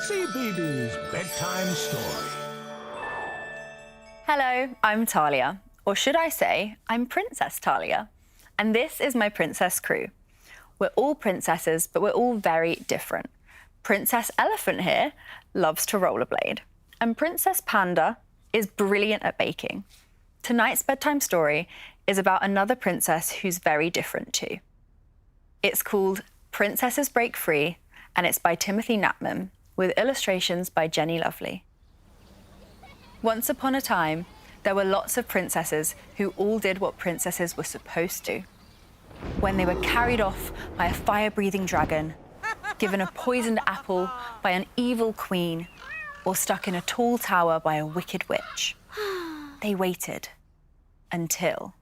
Cbeebies Bedtime Story. Hello, I'm Talia, or should I say, I'm Princess Talia, and this is my princess crew. We're all princesses, but we're all very different. Princess Elephant here loves to rollerblade, and Princess Panda is brilliant at baking. Tonight's bedtime story is about another princess who's very different too. It's called Princesses Break Free, and it's by Timothy Knapman, with illustrations by Løvlie. Once upon a time, there were lots of princesses who all did what princesses were supposed to. When they were carried off by a fire-breathing dragon, given a poisoned apple by an evil queen, or stuck in a tall tower by a wicked witch, they waited until...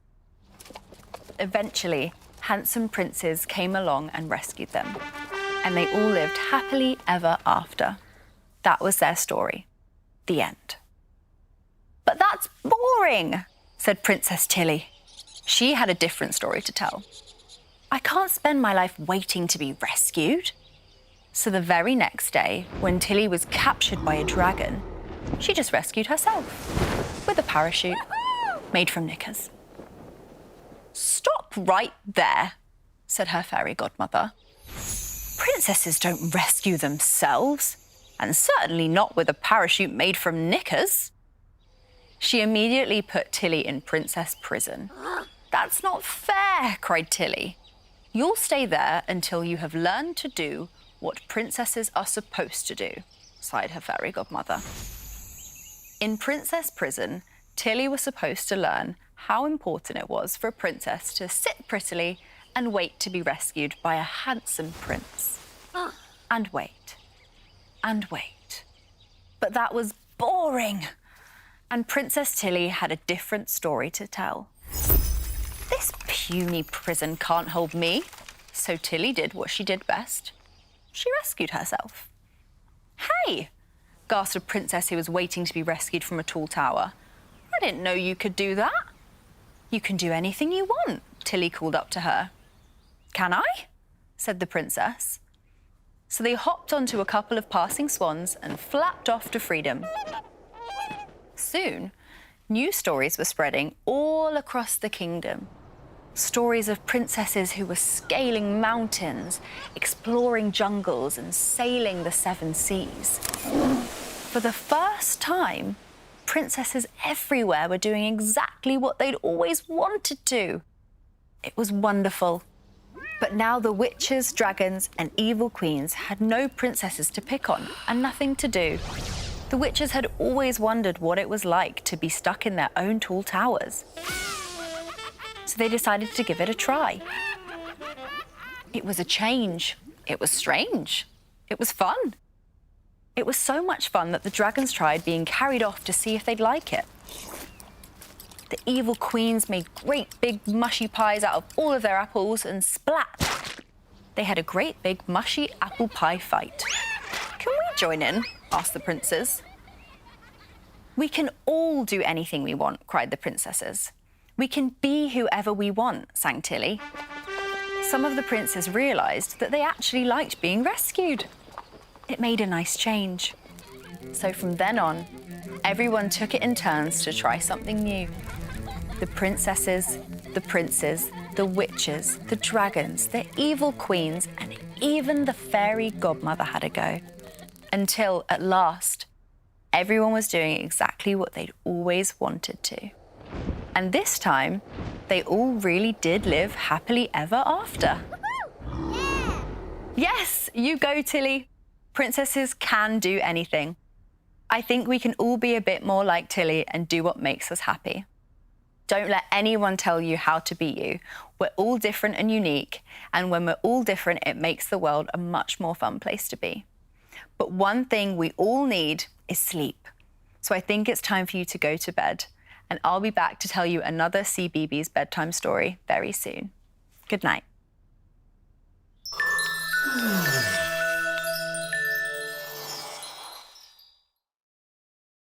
Eventually, handsome princes came along and rescued them, and they all lived happily ever after. That was their story. The end. But that's boring, said Princess Tilly. She had a different story to tell. I can't spend my life waiting to be rescued. So the very next day, when Tilly was captured by a dragon, she just rescued herself with a parachute made from knickers. Stop right there, said her fairy godmother. Princesses don't rescue themselves, and certainly not with a parachute made from knickers. She immediately put Tilly in princess prison. That's not fair, cried Tilly. You'll stay there until you have learned to do what princesses are supposed to do, sighed her fairy godmother. In princess prison, Tilly was supposed to learn how important it was for a princess to sit prettily and wait to be rescued by a handsome prince. And wait. And wait. But that was boring. And Princess Tilly had a different story to tell. This puny prison can't hold me. So Tilly did what she did best. She rescued herself. Hey, gasped a princess who was waiting to be rescued from a tall tower. I didn't know you could do that. You can do anything you want, Tilly called up to her. Can I? Said the princess. So they hopped onto a couple of passing swans and flapped off to freedom. Soon, new stories were spreading all across the kingdom. Stories of princesses who were scaling mountains, exploring jungles, and sailing the 7 seas. For the first time, princesses everywhere were doing exactly what they'd always wanted to. It was wonderful. But now the witches, dragons, and evil queens had no princesses to pick on and nothing to do. The witches had always wondered what it was like to be stuck in their own tall towers. So they decided to give it a try. It was a change. It was strange. It was fun. It was so much fun that the dragons tried being carried off to see if they'd like it. The evil queens made great big mushy pies out of all of their apples and splat! They had a great big mushy apple pie fight. Can we join in? Asked the princes. We can all do anything we want, cried the princesses. We can be whoever we want, sang Tilly. Some of the princes realised that they actually liked being rescued. It made a nice change. So from then on, everyone took it in turns to try something new. The princesses, the princes, the witches, the dragons, the evil queens, and even the fairy godmother had a go. Until, at last, everyone was doing exactly what they'd always wanted to. And this time, they all really did live happily ever after. Yeah. Yes, you go, Tilly. Princesses can do anything. I think we can all be a bit more like Tilly and do what makes us happy. Don't let anyone tell you how to be you. We're all different and unique, and when we're all different, it makes the world a much more fun place to be. But one thing we all need is sleep. So I think it's time for you to go to bed, and I'll be back to tell you another Cbeebies bedtime story very soon. Good night.